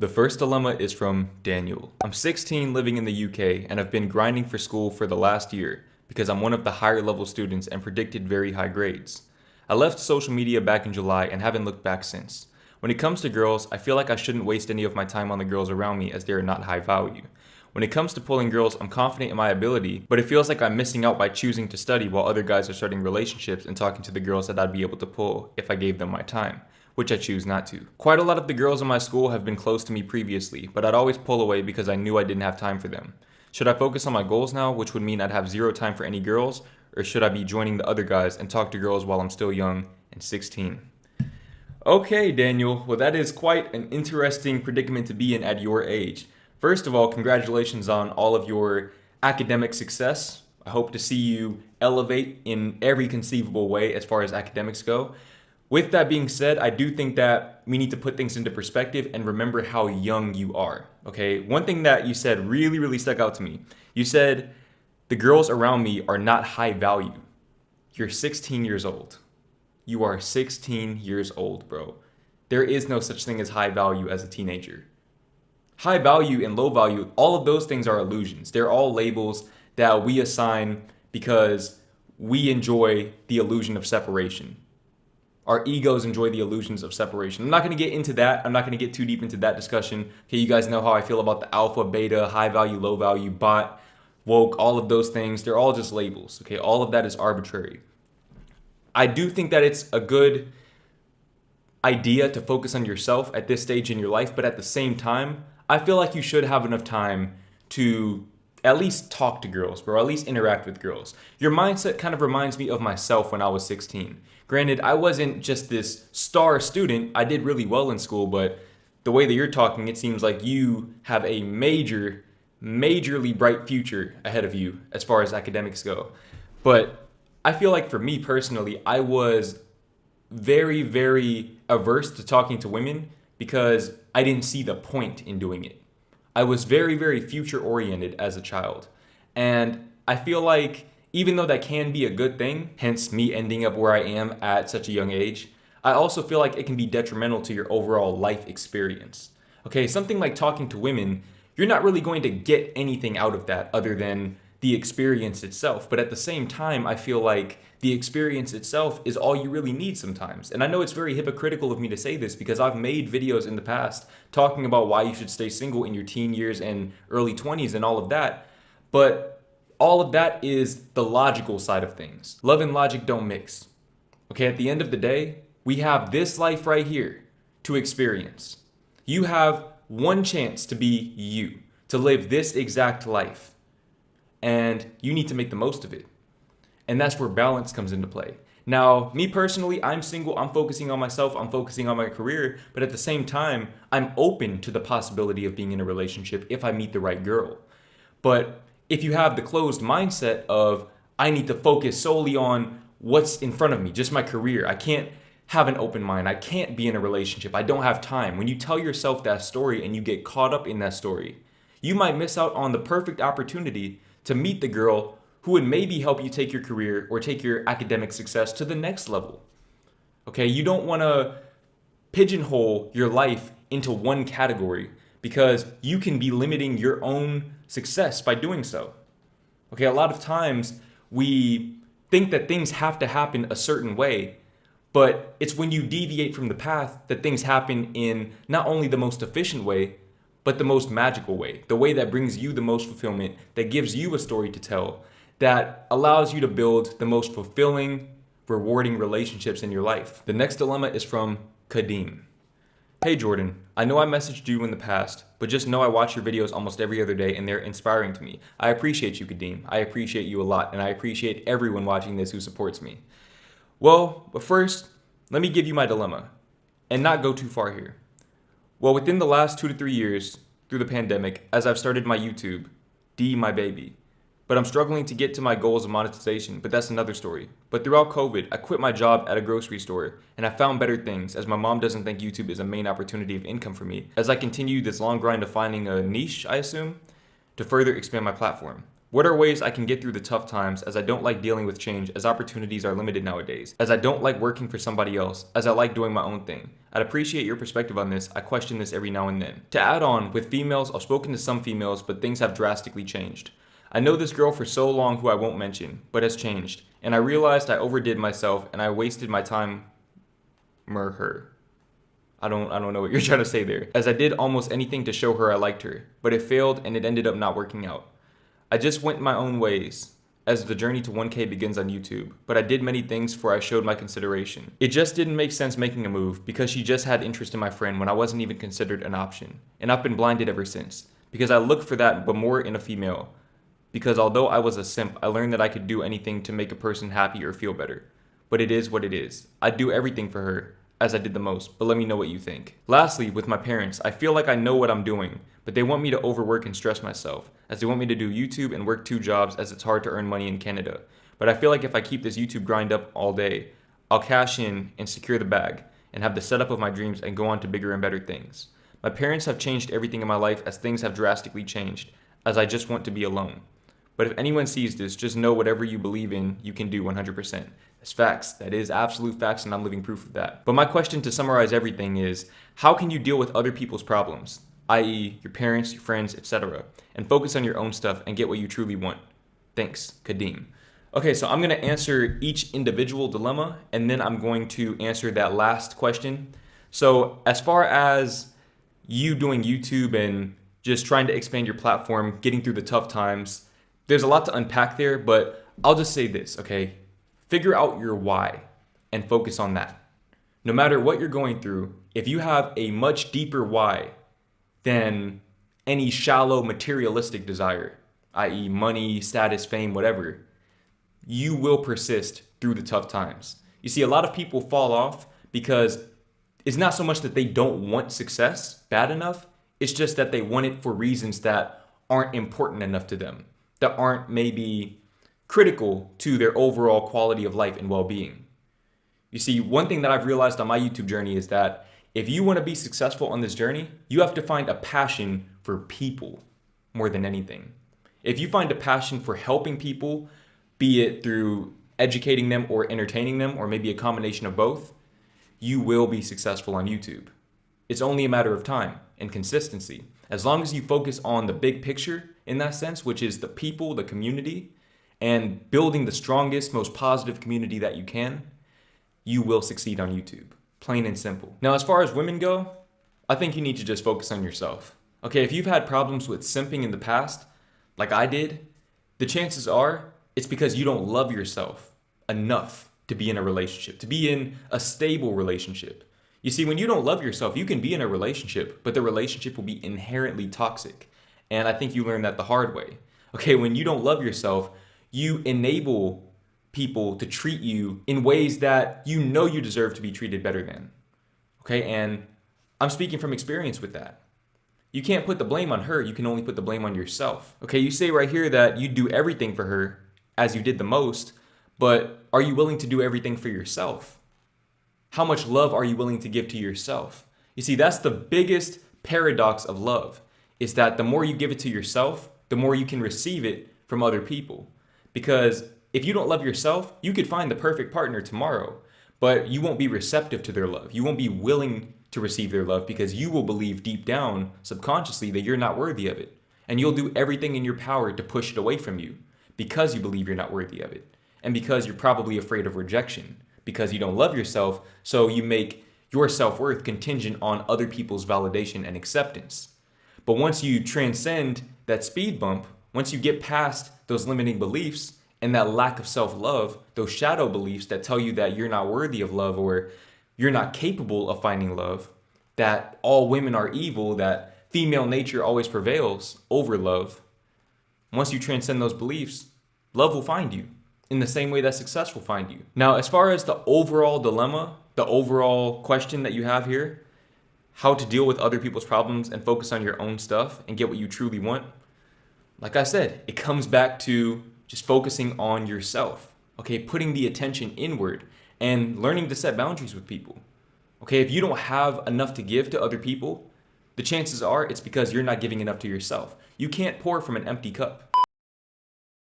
The first dilemma is from Daniel. I'm 16 living in the UK and I've been grinding for school for the last year because I'm one of the higher level students and predicted very high grades. I left social media back in July and haven't looked back since. When it comes to girls, I feel like I shouldn't waste any of my time on the girls around me as they are not high value. When it comes to pulling girls, I'm confident in my ability, but it feels like I'm missing out by choosing to study while other guys are starting relationships and talking to the girls that I'd be able to pull if I gave them my time, which I choose not to. Quite a lot of the girls in my school have been close to me previously, but I'd always pull away because I knew I didn't have time for them. Should I focus on my goals now, which would mean I'd have zero time for any girls, or should I be joining the other guys and talk to girls while I'm still young and 16? Okay, Daniel, well that is quite an interesting predicament to be in at your age. First of all, congratulations on all of your academic success. I hope to see you elevate in every conceivable way as far as academics go. With that being said, I do think that we need to put things into perspective and remember how young you are, okay? One thing that you said really stuck out to me. You said, the girls around me are not high value. You're 16 years old. You are 16 years old, bro. There is no such thing as high value as a teenager. High value and low value, all of those things are illusions. They're all labels that we assign because we enjoy the illusion of separation. Our egos enjoy the illusions of separation. I'm not going to get into that. I'm not going to get too deep into that discussion. Okay, you guys know how I feel about the alpha, beta, high value, low value, bot, woke, all of those things. They're all just labels. Okay, all of that is arbitrary. I do think that it's a good idea to focus on yourself at this stage in your life, but at the same time, I feel like you should have enough time to at least talk to girls, or at least interact with girls. Your mindset kind of reminds me of myself when I was 16. Granted, I wasn't just this star student. I did really well in school, but the way that you're talking, it seems like you have a majorly bright future ahead of you as far as academics go. But I feel like for me personally, I was very averse to talking to women because I didn't see the point in doing it. I was very future oriented as a child. And I feel like even though that can be a good thing, hence me ending up where I am at such a young age, I also feel like it can be detrimental to your overall life experience. Okay, something like talking to women, you're not really going to get anything out of that other than the experience itself. But at the same time, I feel like the experience itself is all you really need sometimes. And I know it's very hypocritical of me to say this because I've made videos in the past talking about why you should stay single in your teen years and early 20s and all of that. But all of that is the logical side of things. Love and logic don't mix. Okay, at the end of the day, we have this life right here to experience. You have one chance to be you, to live this exact life. And you need to make the most of it. And that's where balance comes into play. Now, me personally, I'm single, I'm focusing on myself, I'm focusing on my career, but at the same time, I'm open to the possibility of being in a relationship if I meet the right girl. But if you have the closed mindset of, I need to focus solely on what's in front of me, just my career, I can't have an open mind, I can't be in a relationship, I don't have time. When you tell yourself that story and you get caught up in that story, you might miss out on the perfect opportunity to meet the girl who would maybe help you take your career or take your academic success to the next level. Okay, you don't want to pigeonhole your life into one category because you can be limiting your own success by doing so. Okay, a lot of times we think that things have to happen a certain way, but it's when you deviate from the path that things happen in not only the most efficient way, but the most magical way, the way that brings you the most fulfillment, that gives you a story to tell, that allows you to build the most fulfilling, rewarding relationships in your life. The next dilemma is from Kadeem. Hey Jordan, I know I messaged you in the past, but just know I watch your videos almost every other day and they're inspiring to me. I appreciate you, Kadeem. I appreciate you a lot, and I appreciate everyone watching this who supports me. Well, but first, let me give you my dilemma, and not go too far here. Well, within the last 2 to 3 years, through the pandemic, as I've started my YouTube, my baby. But I'm struggling to get to my goals of monetization, but that's another story. But throughout COVID, I quit my job at a grocery store, and I found better things, as my mom doesn't think YouTube is a main opportunity of income for me, as I continue this long grind of finding a niche, I assume, to further expand my platform. What are ways I can get through the tough times, as I don't like dealing with change, as opportunities are limited nowadays, as I don't like working for somebody else, as I like doing my own thing? I'd appreciate your perspective on this. I question this every now and then. To add on, with females, I've spoken to some females, but things have drastically changed. I know this girl for so long who I won't mention, but has changed. And I realized I overdid myself and I wasted my time her. I don't know what you're trying to say there. As I did almost anything to show her I liked her, but it failed and it ended up not working out. I just went my own ways as the journey to 1K begins on YouTube, but I did many things for I showed my consideration. It just didn't make sense making a move because she just had interest in my friend when I wasn't even considered an option. And I've been blinded ever since because I looked for that but more in a female. Because although I was a simp, I learned that I could do anything to make a person happy or feel better. But it is what it is. I'd do everything for her, as I did the most, but let me know what you think. Lastly, with my parents, I feel like I know what I'm doing, but they want me to overwork and stress myself, as they want me to do YouTube and work 2 jobs as it's hard to earn money in Canada. But I feel like if I keep this YouTube grind up all day, I'll cash in and secure the bag, and have the setup of my dreams and go on to bigger and better things. My parents have changed everything in my life as things have drastically changed, as I just want to be alone. But if anyone sees this, just know whatever you believe in, you can do 100%. That's facts. That is absolute facts, and I'm living proof of that. But my question to summarize everything is, how can you deal with other people's problems, i.e. your parents, your friends, etc., and focus on your own stuff and get what you truly want? Thanks, Kadeem. Okay, so I'm going to answer each individual dilemma, and then I'm going to answer that last question. So as far as you doing YouTube and just trying to expand your platform, getting through the tough times, there's a lot to unpack there, but I'll just say this, okay? Figure out your why and focus on that. No matter what you're going through, if you have a much deeper why than any shallow materialistic desire, i.e. money, status, fame, whatever, you will persist through the tough times. You see, a lot of people fall off because it's not so much that they don't want success bad enough, it's just that they want it for reasons that aren't important enough to them, that aren't maybe critical to their overall quality of life and well-being. You see, one thing that I've realized on my YouTube journey is that if you want to be successful on this journey, you have to find a passion for people more than anything. If you find a passion for helping people, be it through educating them or entertaining them, or maybe a combination of both, you will be successful on YouTube. It's only a matter of time and consistency. As long as you focus on the big picture in that sense, which is the people, the community, and building the strongest, most positive community that you can, you will succeed on YouTube. Plain and simple. Now, as far as women go, I think you need to just focus on yourself. Okay, if you've had problems with simping in the past, like I did, the chances are it's because you don't love yourself enough to be in a relationship, to be in a stable relationship. You see, when you don't love yourself, you can be in a relationship, but the relationship will be inherently toxic. And I think you learned that the hard way. Okay, when you don't love yourself, you enable people to treat you in ways that you know you deserve to be treated better than. Okay, and I'm speaking from experience with that. You can't put the blame on her, you can only put the blame on yourself. Okay, you say right here that you do everything for her as you did the most, but are you willing to do everything for yourself? How much love are you willing to give to yourself? You see, that's the biggest paradox of love, is that the more you give it to yourself, the more you can receive it from other people. Because if you don't love yourself, you could find the perfect partner tomorrow, but you won't be receptive to their love. You won't be willing to receive their love because you will believe deep down, subconsciously, that you're not worthy of it. And you'll do everything in your power to push it away from you because you believe you're not worthy of it. And because you're probably afraid of rejection, because you don't love yourself, so you make your self-worth contingent on other people's validation and acceptance. But once you transcend that speed bump, once you get past those limiting beliefs and that lack of self-love, those shadow beliefs that tell you that you're not worthy of love or you're not capable of finding love, that all women are evil, that female nature always prevails over love, once you transcend those beliefs, love will find you in the same way that success will find you. Now, as far as the overall dilemma, the overall question that you have here, how to deal with other people's problems and focus on your own stuff and get what you truly want, like I said, it comes back to just focusing on yourself, okay? Putting the attention inward and learning to set boundaries with people, okay? If you don't have enough to give to other people, the chances are it's because you're not giving enough to yourself. You can't pour from an empty cup.